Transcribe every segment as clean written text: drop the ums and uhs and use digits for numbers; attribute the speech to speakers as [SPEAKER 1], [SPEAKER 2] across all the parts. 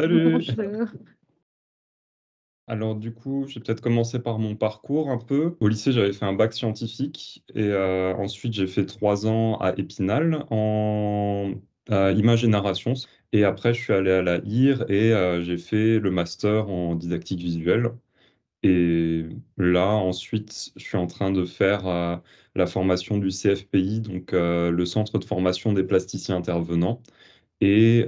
[SPEAKER 1] Salut!
[SPEAKER 2] Bonjour.
[SPEAKER 1] Alors du coup, je vais peut-être commencer par mon parcours un peu. Au lycée, j'avais fait un bac scientifique et ensuite j'ai fait 3 ans à Épinal en image et narration et après je suis allé à la IR et j'ai fait le master en didactique visuelle et là ensuite, je suis en train de faire, la formation du CFPI, donc le Centre de formation des plasticiens intervenants. Et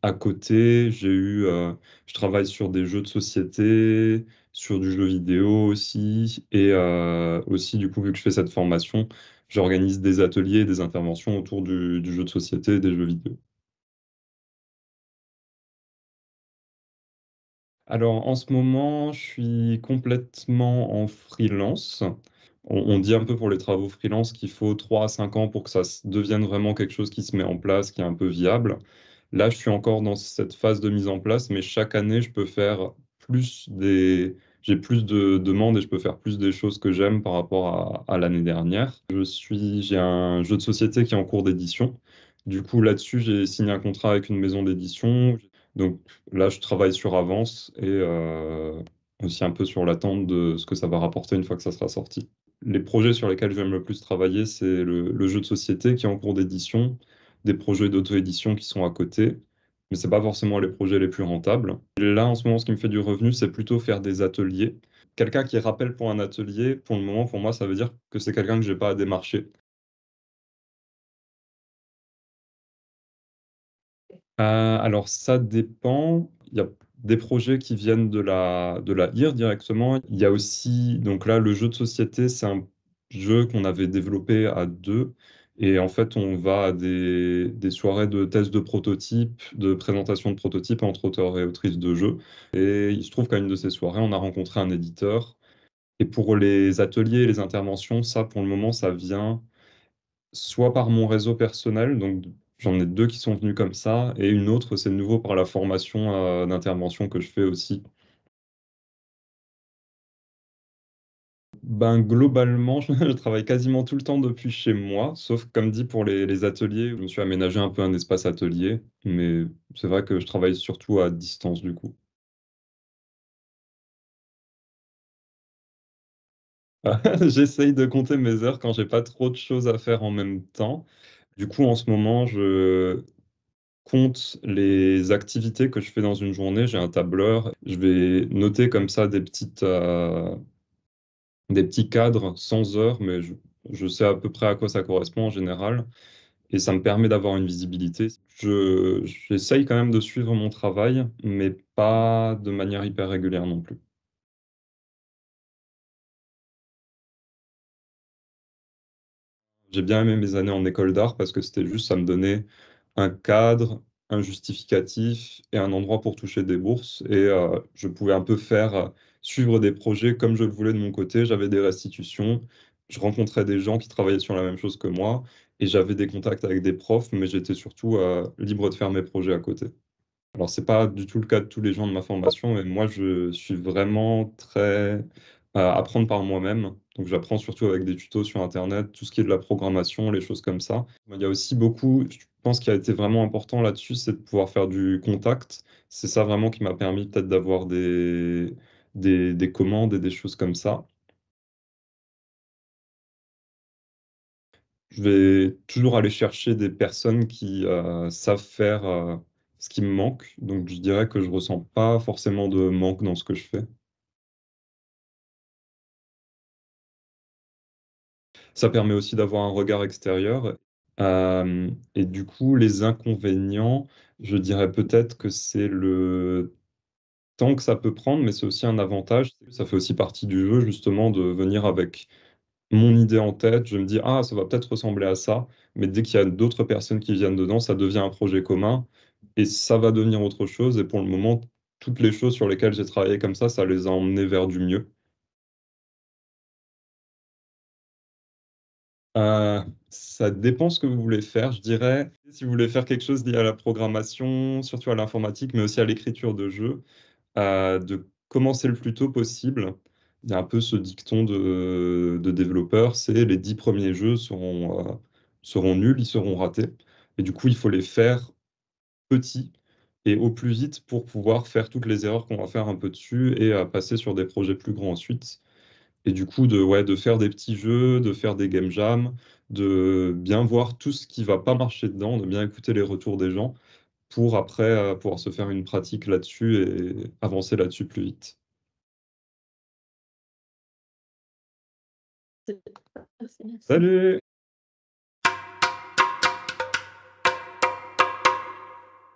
[SPEAKER 1] à côté, je travaille sur des jeux de société, sur du jeu vidéo aussi, et aussi, du coup, vu que je fais cette formation, j'organise des ateliers, des interventions autour du jeu de société et des jeux vidéo. Alors, en ce moment, je suis complètement en freelance. On dit un peu pour les travaux freelance qu'il faut 3 à 5 ans pour que ça devienne vraiment quelque chose qui se met en place, qui est un peu viable. Là, je suis encore dans cette phase de mise en place, mais chaque année, je peux faire j'ai plus de demandes et je peux faire plus des choses que j'aime par rapport à l'année dernière. J'ai un jeu de société qui est en cours d'édition. Du coup, là-dessus, j'ai signé un contrat avec une maison d'édition. Donc là, je travaille sur avance et aussi un peu sur l'attente de ce que ça va rapporter une fois que ça sera sorti. Les projets sur lesquels j'aime le plus travailler, c'est le jeu de société qui est en cours d'édition, des projets d'auto-édition qui sont à côté, mais c'est pas forcément les projets les plus rentables. Et là, en ce moment, ce qui me fait du revenu, c'est plutôt faire des ateliers. Quelqu'un qui rappelle pour un atelier, pour le moment, pour moi, ça veut dire que c'est quelqu'un que j'ai pas à démarcher. Alors ça dépend. Il y a des projets qui viennent de la IR directement. Il y a aussi, donc là, le jeu de société, c'est un jeu qu'on avait développé à deux. Et en fait, on va à des soirées de tests de prototypes, de présentation de prototypes entre auteurs et autrices de jeux. Et il se trouve qu'à une de ces soirées, on a rencontré un éditeur. Et pour les ateliers et les interventions, ça, pour le moment, ça vient soit par mon réseau personnel, donc j'en ai deux qui sont venus comme ça, et une autre, c'est de nouveau par la formation d'intervention que je fais aussi. Ben, globalement, je travaille quasiment tout le temps depuis chez moi, sauf comme dit pour les ateliers, je me suis aménagé un peu un espace atelier, mais c'est vrai que je travaille surtout à distance du coup. J'essaye de compter mes heures quand j'ai pas trop de choses à faire en même temps. Du coup, en ce moment, je compte les activités que je fais dans une journée. J'ai un tableur. Je vais noter comme ça des petits cadres sans heures, mais je sais à peu près à quoi ça correspond en général. Et ça me permet d'avoir une visibilité. J'essaye quand même de suivre mon travail, mais pas de manière hyper régulière non plus. J'ai bien aimé mes années en école d'art parce que c'était juste, ça me donnait un cadre, un justificatif et un endroit pour toucher des bourses. Et je pouvais un peu suivre des projets comme je le voulais de mon côté. J'avais des restitutions, je rencontrais des gens qui travaillaient sur la même chose que moi et j'avais des contacts avec des profs, mais j'étais surtout libre de faire mes projets à côté. Alors, c'est pas du tout le cas de tous les gens de ma formation, mais moi, je suis vraiment très à apprendre par moi-même. Donc, j'apprends surtout avec des tutos sur Internet, tout ce qui est de la programmation, les choses comme ça. Il y a aussi beaucoup, je pense qu'il a été vraiment important là-dessus, c'est de pouvoir faire du contact. C'est ça vraiment qui m'a permis peut-être d'avoir des commandes et des choses comme ça. Je vais toujours aller chercher des personnes qui savent faire ce qui me manque. Donc, je dirais que je ressens pas forcément de manque dans ce que je fais. Ça permet aussi d'avoir un regard extérieur. Et du coup, les inconvénients, je dirais peut-être que c'est le temps que ça peut prendre, mais c'est aussi un avantage. Ça fait aussi partie du jeu, justement, de venir avec mon idée en tête. Je me dis, ah, ça va peut-être ressembler à ça. Mais dès qu'il y a d'autres personnes qui viennent dedans, ça devient un projet commun et ça va devenir autre chose. Et pour le moment, toutes les choses sur lesquelles j'ai travaillé comme ça les a emmenés vers du mieux. Ça dépend ce que vous voulez faire, je dirais. Si vous voulez faire quelque chose lié à la programmation, surtout à l'informatique, mais aussi à l'écriture de jeux, de commencer le plus tôt possible. Il y a un peu ce dicton de développeurs, c'est les 10 premiers jeux seront nuls, ils seront ratés. Et du coup, il faut les faire petits et au plus vite pour pouvoir faire toutes les erreurs qu'on va faire un peu dessus et à passer sur des projets plus grands ensuite. Et du coup, ouais, de faire des petits jeux, de faire des game jams, de bien voir tout ce qui va pas marcher dedans, de bien écouter les retours des gens pour après pouvoir se faire une pratique là-dessus et avancer là-dessus plus vite.
[SPEAKER 2] Merci.
[SPEAKER 1] Salut!